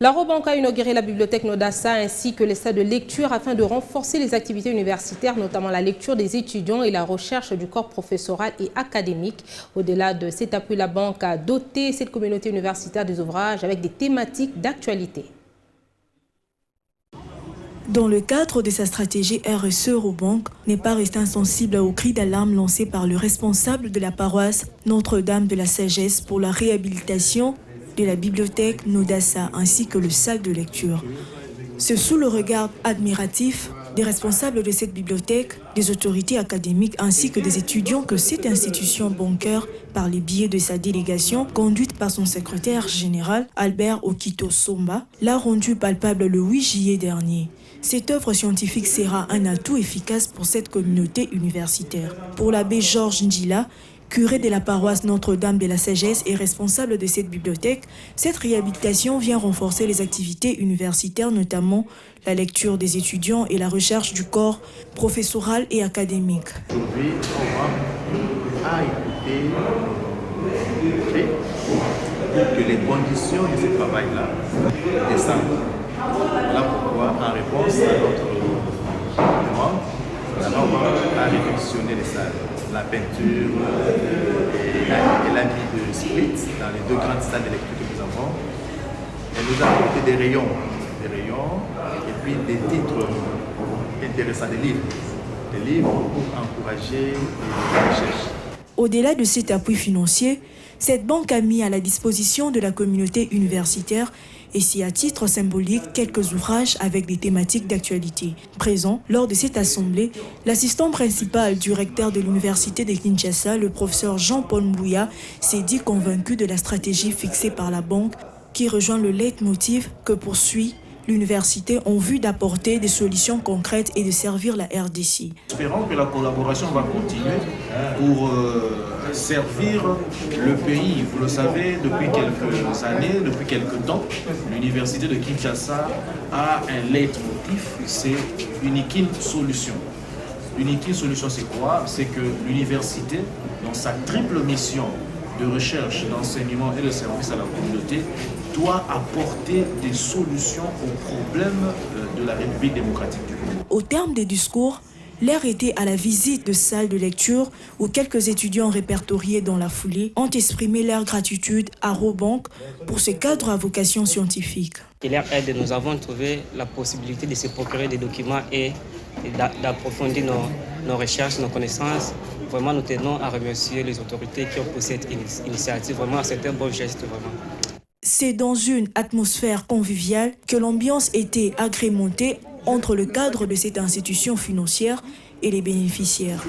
La Robank a inauguré la bibliothèque Nodassa ainsi que les salles de lecture afin de renforcer les activités universitaires, notamment la lecture des étudiants et la recherche du corps professoral et académique. Au-delà de cet appui, la banque a doté cette communauté universitaire des ouvrages avec des thématiques d'actualité. Dans le cadre de sa stratégie RSE, Robank n'est pas resté insensible aux cris d'alarme lancés par le responsable de la paroisse Notre-Dame de la Sagesse pour la réhabilitation de la bibliothèque Nodassa ainsi que le salle de lecture. C'est sous le regard admiratif des responsables de cette bibliothèque, des autorités académiques ainsi que des étudiants que cette institution bancaire, par les biais de sa délégation, conduite par son secrétaire général Albert Okito Somba, l'a rendu palpable le 8 juillet dernier. Cette œuvre scientifique sera un atout efficace pour cette communauté universitaire. Pour l'abbé Georges Ndila, curé de la paroisse Notre-Dame de la Sagesse et responsable de cette bibliothèque, cette réhabilitation vient renforcer les activités universitaires, notamment la lecture des étudiants et la recherche du corps professoral et académique. Aujourd'hui, on a écouté pour que les conditions de ce travail-là descendent. Voilà pourquoi, en réponse à notre demande, la banque a réfectionné les salles. La peinture et la mise de split dans les deux grandes salles de lecture que nous avons. Elle nous a apporté des rayons et puis des titres intéressants, des livres pour encourager la recherche. Au-delà de cet appui financier, cette banque a mis à la disposition de la communauté universitaire et si à titre symbolique quelques ouvrages avec des thématiques d'actualité. Présent lors de cette assemblée, l'assistant principal du recteur de l'université de Kinshasa, le professeur Jean-Paul Mbouya, s'est dit convaincu de la stratégie fixée par la banque qui rejoint le leitmotiv que poursuit l'université en vue d'apporter des solutions concrètes et de servir la RDC. Espérons que la collaboration va continuer pour servir le pays. Vous le savez, depuis quelques années, depuis quelques temps, l'université de Kinshasa a un leitmotiv, c'est Unique Solution. Unique Solution, c'est quoi? C'est que l'université, dans sa triple mission de recherche, d'enseignement et de service à la communauté, doit apporter des solutions aux problèmes de la République démocratique du Congo. Au terme des discours, l'heure était à la visite de salles de lecture où quelques étudiants répertoriés dans la foulée ont exprimé leur gratitude à Robank pour ce cadre à vocation scientifique. Et leur aide, nous avons trouvé la possibilité de se procurer des documents et d'approfondir nos recherches, nos connaissances. Vraiment, nous tenons à remercier les autorités qui ont poussé cette initiative. Vraiment, c'est un bon geste, vraiment. C'est dans une atmosphère conviviale que l'ambiance était agrémentée entre le cadre de cette institution financière et les bénéficiaires.